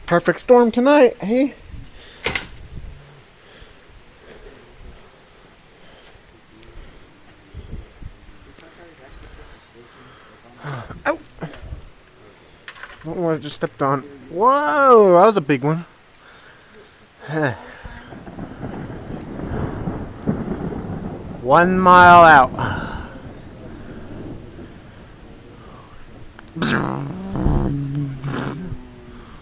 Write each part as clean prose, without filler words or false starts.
Perfect storm tonight, hey? Oh! I don't know what I just stepped on. Whoa, that was a big one. 1 mile out.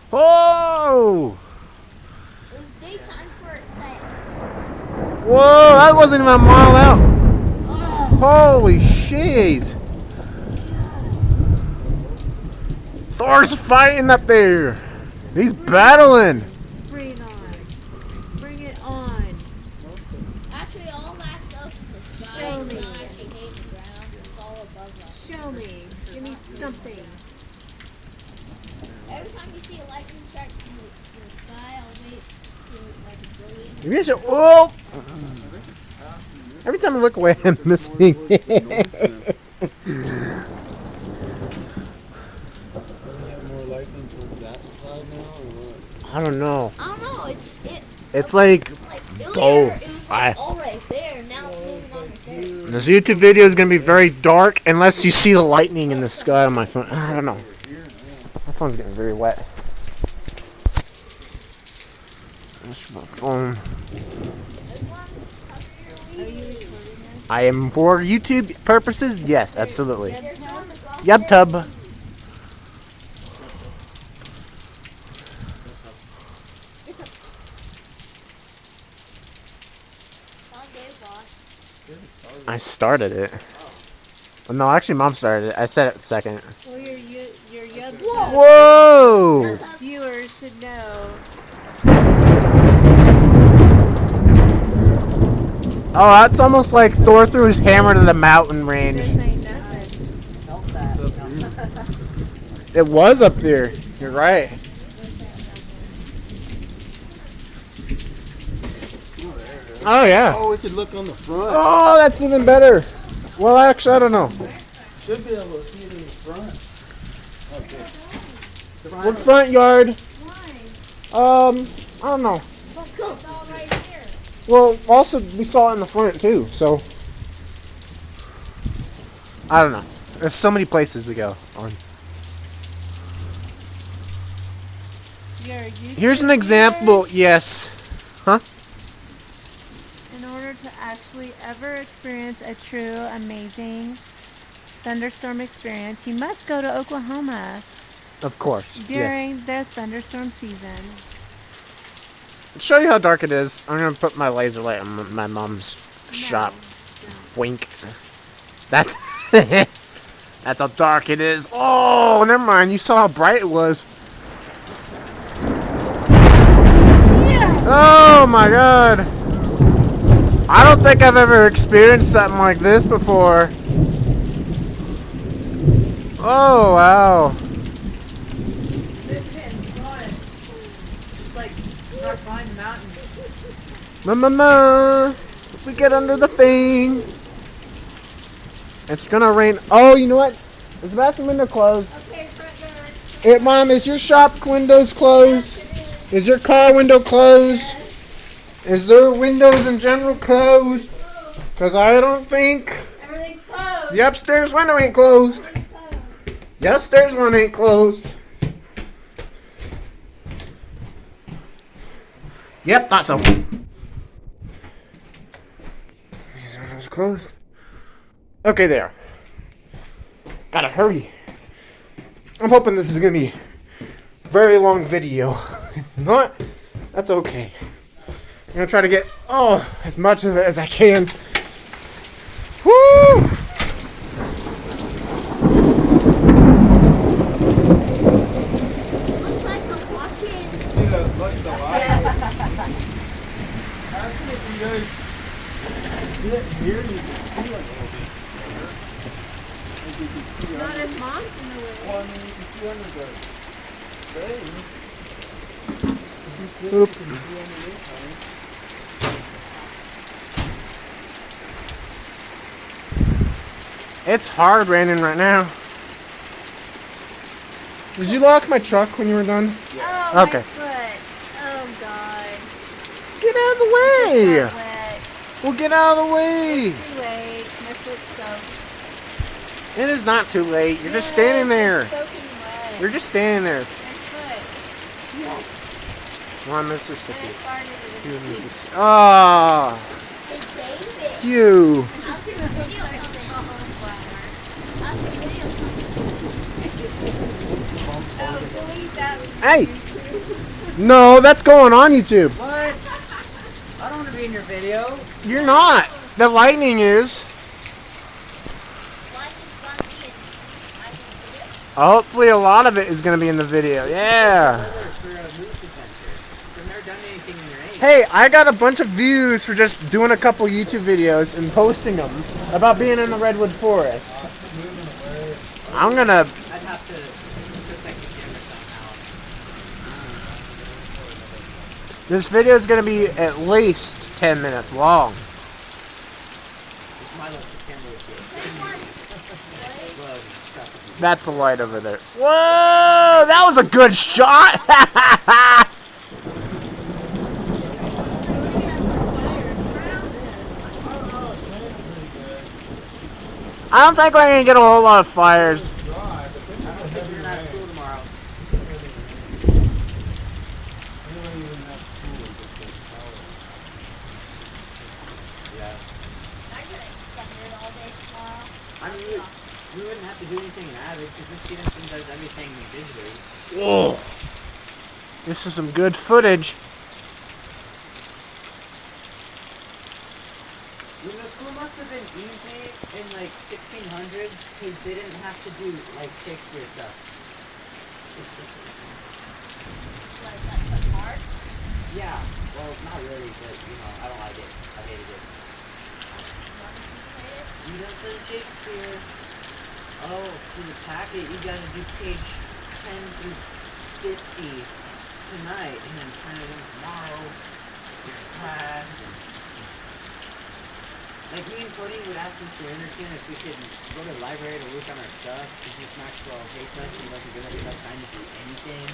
Whoa! It was daytime for a second. Whoa, that wasn't even a mile out. Oh. Holy shiz. Thor's fighting up there. He's battling. Bring it on. Bring it on. Actually, all that's up in the sky. Show It's me. not actually hitting the ground. It's all above us. Show me. Give me something. Every time you see a lightning strike from the sky, I'll wait for like a billion. Maybe I should. Oh! Every time I look away, I'm missing. I don't know. I don't know. It's like earlier, both. It was like all right there. Now it's moving on right there. This YouTube video is going to be very dark unless you see the lightning in the sky on my phone. I don't know. My phone's getting very wet. That's my phone. I am for YouTube purposes. Yes, absolutely. Yub tub. I started it. Well, no, actually, Mom started it. I said it second. Well, your young Whoa! viewers should know. Oh, that's almost like Thor threw his hammer to the mountain range. This ain't nothing. It was up there. You're right. Oh, yeah. Oh, we could look on the front. Oh, that's even better. Well, actually, I don't know. Should be able to see it in the front. Okay. What front yard? I don't know. Well, also, we saw it in the front, too, so. I don't know. There's so many places we go on. Here's an example. Yes. Huh? In order to actually ever experience a true, amazing thunderstorm experience, you must go to Oklahoma Of course. during the thunderstorm season. To show you how dark it is, I'm going to put my laser light on my mom's shop. Wink. That's that's how dark it is. Oh, never mind. You saw how bright it was. Oh my god. I don't think I've ever experienced something like this before. Oh, wow. This is fun. Just like start climbing the mountain. Ma. We get under the thing. It's gonna rain. Oh, you know what? Is the bathroom window closed? Hey, Mom, is your shop windows closed? Is your car window closed? Is their windows in general closed? Because I don't think Everything's closed. the upstairs window ain't closed. The upstairs one ain't closed. Yep, thought so. These windows closed. Okay, there. Gotta hurry. I'm hoping this is gonna be a very long video. If not, that's okay. I'm gonna try to get as much of it as I can. Woo! Looks like I'm watching. See the look at the light. Actually, if you guys sit here, you can see a little bit better. Like you can see Not under. if Mom's in the way. Well, I mean, you can see under the thing. Oop. You can see underneath, honey. It's hard raining right now. Did you lock my truck when you were done? Oh, Okay. my the way. It's not wet. Well, get out of the way. It's too late. My foot's soaked. It is not too late. You're just standing there. It's soaking wet. You're just standing there. My foot. Yes. Well, I missed this And I with farted and you. it stinks. Ah, you. I'll do a video of it. I'll do a video of Oh, delete that. Hey. No, that's going on YouTube. What? I don't want to be in your video. You're not. The lightning is. Hopefully a lot of it is going to be in the video. Yeah. For a moose adventure. I've never done anything in your age. Hey, I got a bunch of views for just doing a couple YouTube videos and posting them about being in the redwood forest. I'm going to... I'd have to protect the camera somehow. This video is going to be at least 10 minutes long. It's my luck the camera would get. That's the light over there. Whoa! That was a good shot! I don't think we're going to get a whole lot of fires. You're not at school tomorrow. I mean, we wouldn't have to do anything in Avid because this Stevenson does everything digitally. Whoa. This is some good footage. You know, school must have been easy in like 1600s because they didn't have to do like Shakespeare stuff. Yeah, well, not really, but you know, I don't like it. I hated it. You don't do Shakespeare. Oh, for the packet, you gotta do page 10 through 50 tonight, and then turn it in tomorrow. Your class. Like me and Cody would ask Mr. Anderson if we could go to the library to look on our stuff, because Miss Maxwell hates us and doesn't give us enough time to do anything.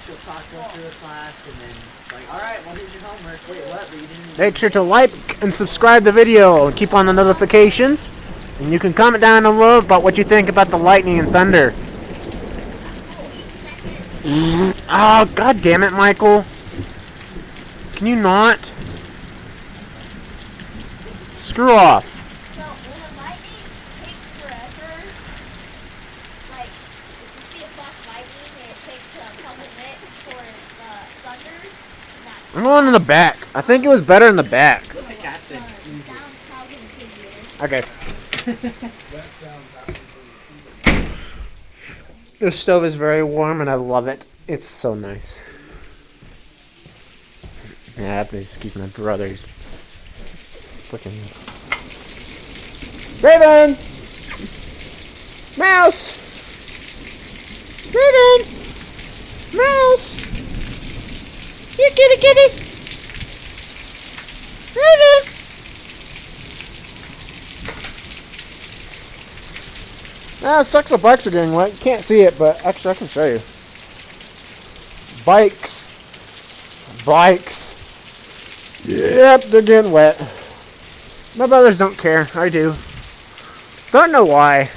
She'll talk us through the class, and then like, alright, well here's your homework. Wait, what? But you didn't... Make sure to like and subscribe the video and keep on the notifications. And you can comment down below about what you think about the lightning and thunder. Oh, god damn it, Michael. Can you not? Screw off. So when the lightning takes forever, like if you see a flash of lightning and it takes a couple minutes for the thunder, that's I'm going in the back. I think it was better in the back. The cat's in. sounds probably easier. Okay. The stove is very warm and I love it. It's so nice. Yeah, I have to excuse my brother. He's freaking... Raven! Mouse! Raven! Mouse! Here, kitty, kitty! Raven! Ah, it sucks the bikes are getting wet. You can't see it, but actually I can show you. Bikes. Bikes. Yep, they're getting wet. My brothers don't care. I do. Don't know why.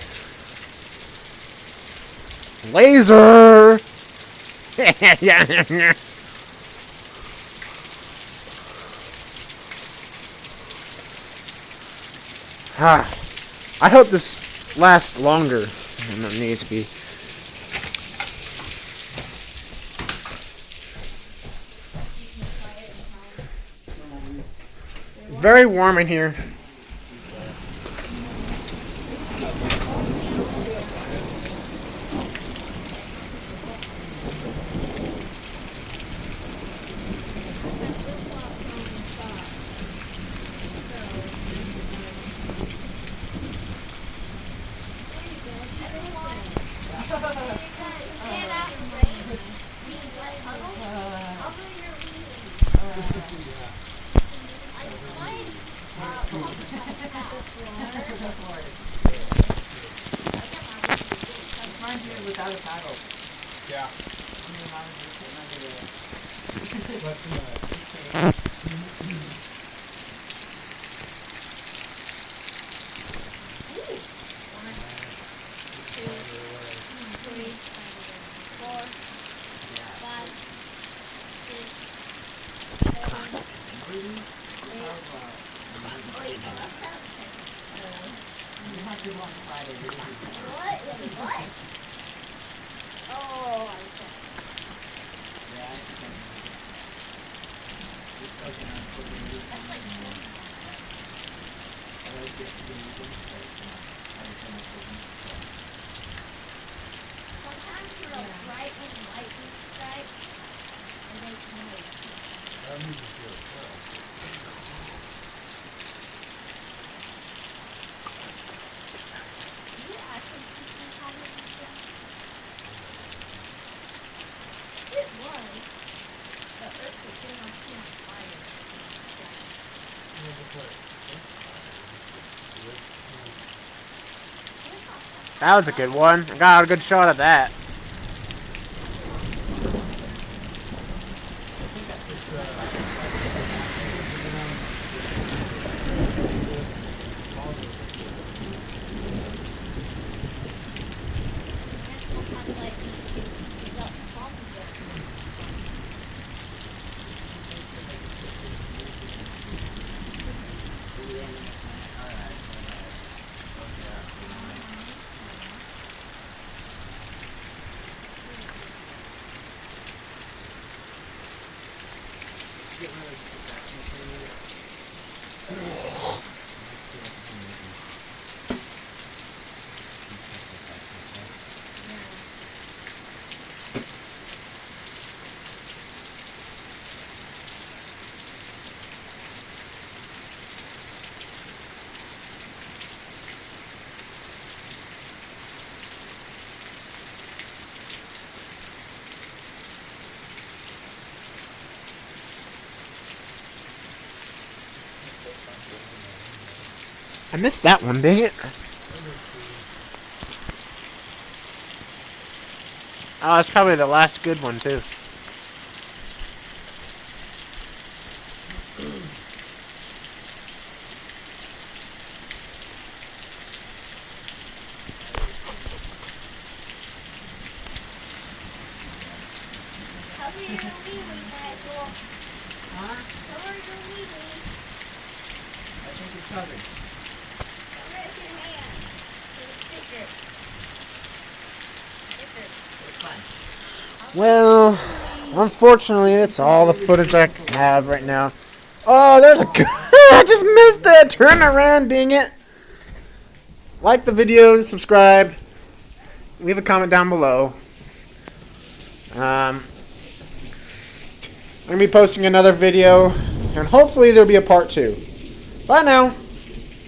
Laser! I hope this lasts longer than it needs to be. Very warm in here. Mine's even without a paddle. Yeah. I mean, mine is just sitting under there. Let's You actually teach me how to do this? It was. The earth was getting on fire. That was a good one. I got a good shot at that. I missed that one, dang it. Oh, it's probably the last good one, too. Cover your wee-wee, Michael. Huh? Cover your wee-wee. I think it's covered. Cover it with your hand. So it's thicker. Thicker. It's fine. Well, unfortunately, that's all the footage I have right now. Oh, there's a... I just missed it! Turn around, dang it! Like the video, subscribe. Leave a comment down below. I'm going to be posting another video, and hopefully there'll be a part 2. Bye now!